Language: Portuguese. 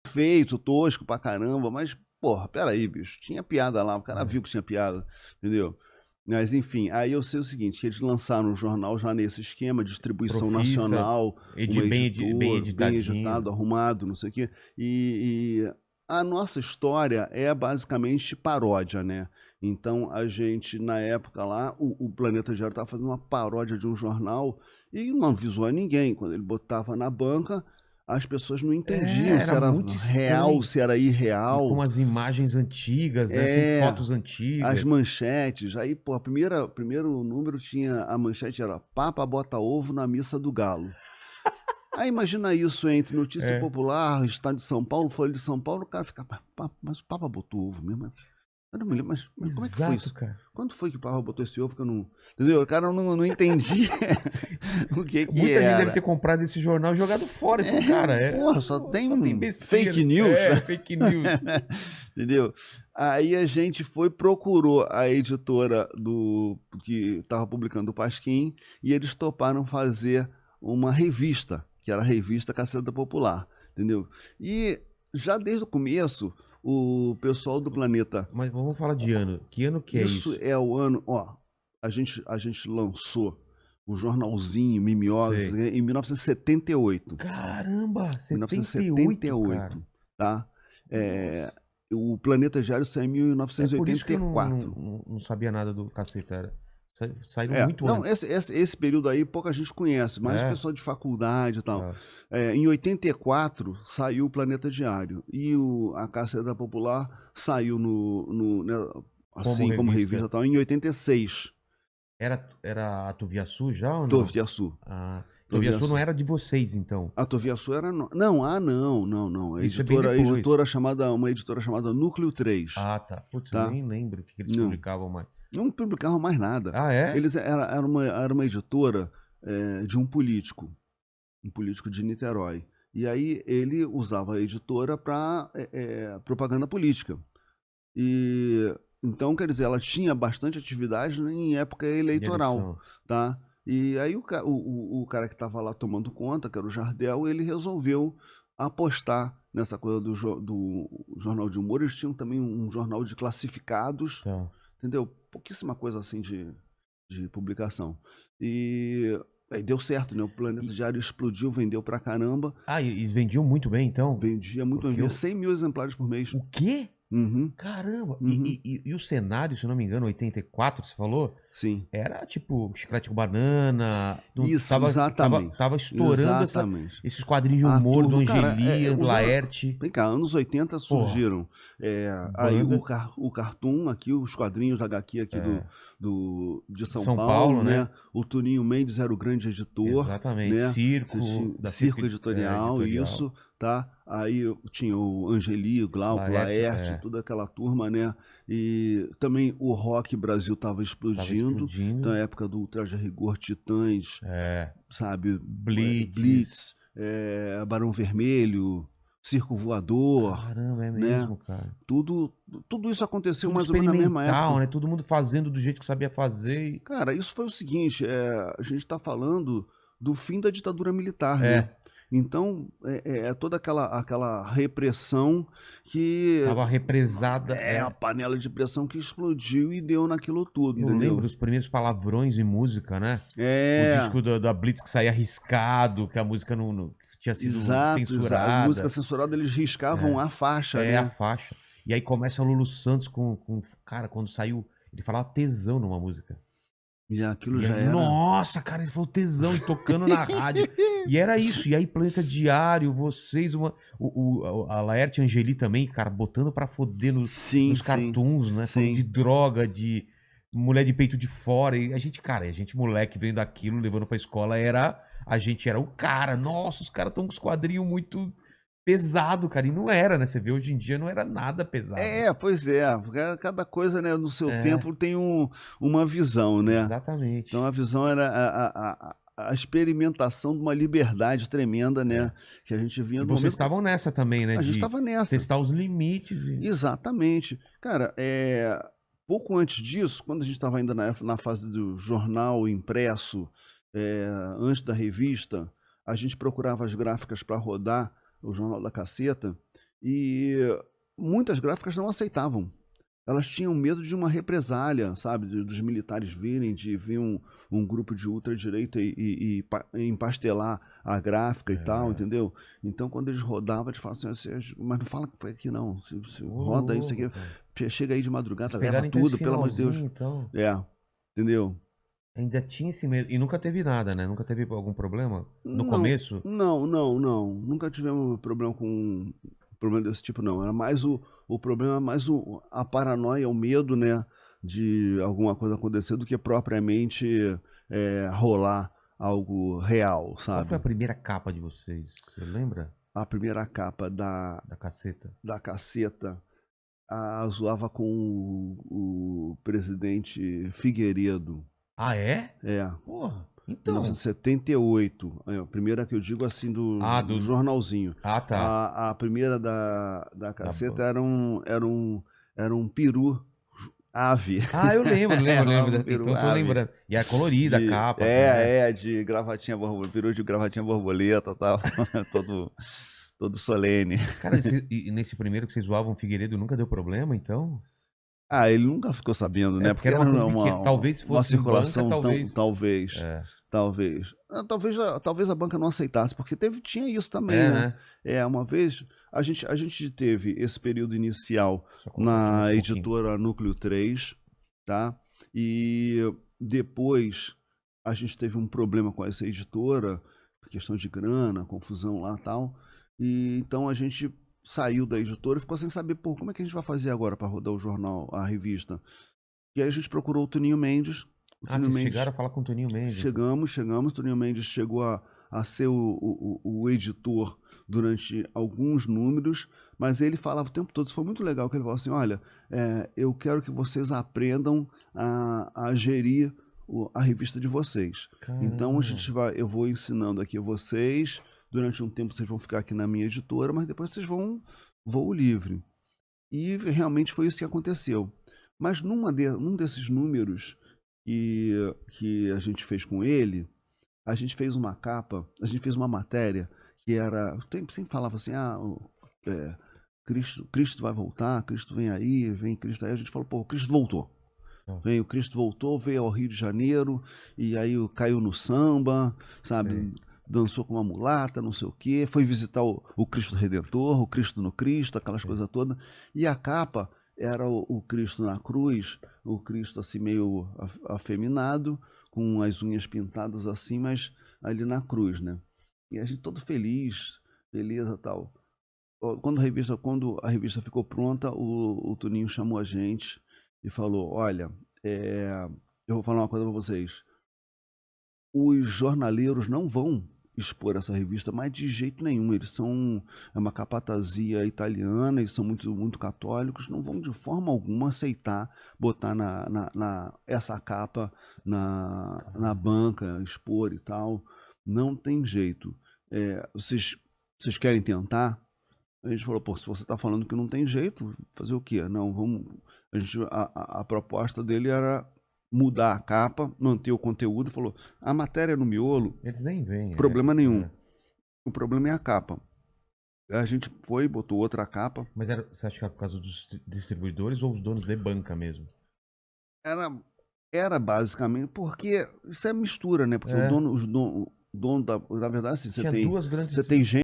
feito, tosco pra caramba, mas, porra, peraí, bicho, tinha piada lá, o cara viu que tinha piada, entendeu? Mas, enfim, aí eu sei o seguinte, que eles lançaram o jornal já nesse esquema, distribuição Profissa, nacional, uma bem editora, bem editadinho. editado, arrumado, não sei o quê, e a nossa história é basicamente paródia, né? Então, a gente, na época lá, o Planeta Diário estava fazendo uma paródia de um jornal e não avisou a ninguém. Quando ele botava na banca, as pessoas não entendiam se Era era muito real, estranho. se era E com irreal. as imagens antigas, né? Sempre É, fotos as antigas. manchetes. Aí, pô, primeiro número tinha, a manchete era Papa bota ovo na missa do Galo. Aí imagina isso entre notícia É. popular, Estado de São Paulo, Folha de São Paulo, o cara fica, mas o Papa botou ovo mesmo? Eu não me lembro, mas como é que foi Exato, isso? cara. Quando foi que o Papa botou esse ovo que eu não... Entendeu? O cara não entendia o que Muita gente deve ter era. comprado esse jornal e jogado fora. E falou, cara, Porra, só só tem tem besteira. fake news. É, fake news. Entendeu? Aí a gente procurou a editora que estava publicando o Pasquim e eles toparam fazer uma revista, que era a revista Caceta Popular, entendeu? E já desde o começo, o pessoal do Planeta... Mas vamos falar de ano. Que ano que é Isso isso? é o ano... Ó, a gente lançou o jornalzinho Mimeógrafo Sei. em 1978. Caramba, 78, cara. 1978, tá? O Planeta Diário saiu em É por isso que eu 1984. não sabia nada do Caceta. Saíram muito Não, antes. esse período aí pouca gente conhece, mais o É, pessoal de faculdade e tal. tá. Em 84 saiu o Planeta Diário e a Caceta Popular saiu né, Como assim como revista revista. e tal, em 86. Era a Tuviaçu já ou não? Toviaçu. Ah, Tuviaçu não Toviaçu. era de vocês, então. A Toviaçu era... Não. Isso é bem depois. Uma editora chamada Núcleo 3, Ah, tá. Putz, eu tá? nem lembro o que eles Não. publicavam mais. Não publicavam mais nada. Ah, é? Era uma editora de um político de Niterói. E aí ele usava a editora para propaganda política. E então, quer dizer, ela tinha bastante atividade em época De eleitoral, eleição. tá? E aí o cara que estava lá tomando conta, que era o Jardel, ele resolveu apostar nessa coisa do jornal de humor. Eles tinham também um jornal de classificados, Tá. entendeu? Pouquíssima coisa assim de publicação. E aí deu certo, né? O Planeta Diário explodiu, vendeu pra caramba, Ah, e eles vendiam muito bem, então? vendia muito, Porque vendia 100 mil exemplares por mês. O quê? Uhum, Caramba! uhum, E o cenário, se eu não me engano, 84, você falou? sim. Era tipo Chiclete com Banana. Isso, exatamente. Tava estourando Exatamente. esses quadrinhos de A humor do turma, cara, Angeli, Laerte. vem cá, anos 80 Porra, surgiram. Aí banda. o Cartoon aqui, os quadrinhos HQ aqui de São São Paulo, Paulo, né? né? O Toninho Mendes era o grande editor, Exatamente. né? Circo, da Circo Editorial, Editorial. isso, tá? Aí tinha o Angeli, o Glauco, Laerte, Laerte, toda aquela turma, né? E também o Rock Brasil estava Tava explodindo. explodindo. Na época do Traje a Rigor, Titãs, É. sabe? Blitz. Barão Vermelho, Circo Voador, Caramba, é né? mesmo, cara. Tudo isso aconteceu Tudo mais ou menos na mesma experimental, época. né? Todo mundo fazendo do jeito que sabia fazer. Cara, isso foi o seguinte, a gente está falando do fim da ditadura militar, É. né? Então, toda aquela repressão que... Tava represada. a panela de pressão que explodiu e deu naquilo tudo, Eu entendeu? lembro os primeiros palavrões em música, né? O disco da Blitz que saía riscado, que a música não tinha sido censurada. A música censurada, eles riscavam a faixa, né? A faixa. E aí começa o Lulu Santos cara, quando saiu, ele falava tesão numa música. E aquilo E já aí, era... nossa, cara, ele falou tesão e tocando na rádio. E era isso. E aí, Planeta Diário, vocês, a Laerte Angeli também, cara, botando pra foder nos cartoons, né? Falando de droga, de mulher de peito de fora. E a gente moleque vendo daquilo, levando pra escola, a gente era o cara. Nossa, os caras estão com os quadrinhos muito pesado, cara. E não era, né? Você vê hoje em dia, não era nada pesado. Pois é. Porque cada coisa, né, no seu tempo tem uma visão, né? Exatamente. Então a visão era a experimentação de uma liberdade tremenda, né? Que a gente vinha E do vocês momento... estavam nessa também, né? A gente estava nessa. Testar os limites. Exatamente. Cara, pouco antes disso, quando a gente estava ainda na fase do jornal impresso, antes da revista, a gente procurava as gráficas para rodar o Jornal da Caceta E muitas gráficas não aceitavam. Elas tinham medo de uma represália, sabe? Dos militares virem, de vir um grupo de ultradireita e empastelar a gráfica e tal, entendeu? Então, quando eles rodavam, eles falavam assim, mas não fala que foi aqui não. Se roda aí, isso aqui. Chega aí de madrugada, leva tudo, pelo amor de Deus. Então. Entendeu? Ainda tinha esse medo. E nunca teve nada, né? Nunca teve algum problema no começo? Não. Nunca tivemos problema com problema desse tipo, não. Era mais o problema, mais a paranoia, o medo, né? De alguma coisa acontecer do que propriamente rolar algo real, sabe? Qual foi a primeira capa de vocês? Você lembra? A primeira capa da Caceta. Da Caceta. Zoava com o presidente Figueiredo. Ah, é? É. Porra, então. 1978. A primeira que eu digo assim do jornalzinho. Ah, tá. A primeira da Caceta era um peru ave. Ah, eu lembro. Então tô lembrando. E é colorida a capa. De gravatinha borboleta, peru de gravatinha borboleta e tal. todo solene. Cara, e nesse primeiro que vocês zoavam o Figueiredo nunca deu problema, então? Ele nunca ficou sabendo, né? Porque era uma talvez fosse uma circulação, banca, talvez. Talvez a banca não aceitasse, porque tinha isso também, né? Uma vez a gente teve esse período inicial na editora Núcleo 3, tá? E depois a gente teve um problema com essa editora, questão de grana, confusão lá e tal. E então a gente saiu da editora e ficou sem saber, como é que a gente vai fazer agora para rodar o jornal, a revista? E aí a gente procurou o Toninho Mendes. Vocês chegaram a falar com o Toninho Mendes? Chegamos. O Toninho Mendes chegou a ser o editor durante alguns números, mas ele falava o tempo todo, isso foi muito legal, que ele falou assim, olha, eu quero que vocês aprendam a gerir a revista de vocês. Caramba. Então eu vou ensinando aqui a vocês. Durante um tempo vocês vão ficar aqui na minha editora, mas depois vocês vão voo livre. E realmente foi isso que aconteceu. Mas num desses números que a gente fez com ele, a gente fez uma capa, a gente fez uma matéria que era... Sempre falava assim, Cristo vai voltar, Cristo vem aí, vem Cristo aí. A gente falou, o Cristo voltou. O Cristo voltou, veio ao Rio de Janeiro, e aí caiu no samba, sabe? Sim. Dançou com uma mulata, não sei o quê, foi visitar o Cristo Redentor, o Cristo no Cristo, aquelas coisas todas. E a capa era o Cristo na cruz, o Cristo assim meio afeminado, com as unhas pintadas assim, mas ali na cruz, né? E a gente todo feliz, beleza, tal. Quando a revista ficou pronta, o Toninho chamou a gente e falou, olha, eu vou falar uma coisa para vocês. Os jornaleiros não vão expor essa revista, mas de jeito nenhum. Eles são uma capatazia italiana, eles são muito, muito católicos, não vão de forma alguma aceitar botar essa capa na banca, expor e tal. Não tem jeito. Vocês querem tentar? A gente falou, se você está falando que não tem jeito, fazer o quê? Não, vamos... A proposta dele era mudar a capa, manter o conteúdo, falou, a matéria no miolo, eles nem vêm, problema nenhum. O problema é a capa. A gente foi, botou outra capa. Mas você acha que é por causa dos distribuidores ou os donos de banca mesmo? Era basicamente, porque isso é mistura, né? Porque o dono na verdade, assim, você tem gente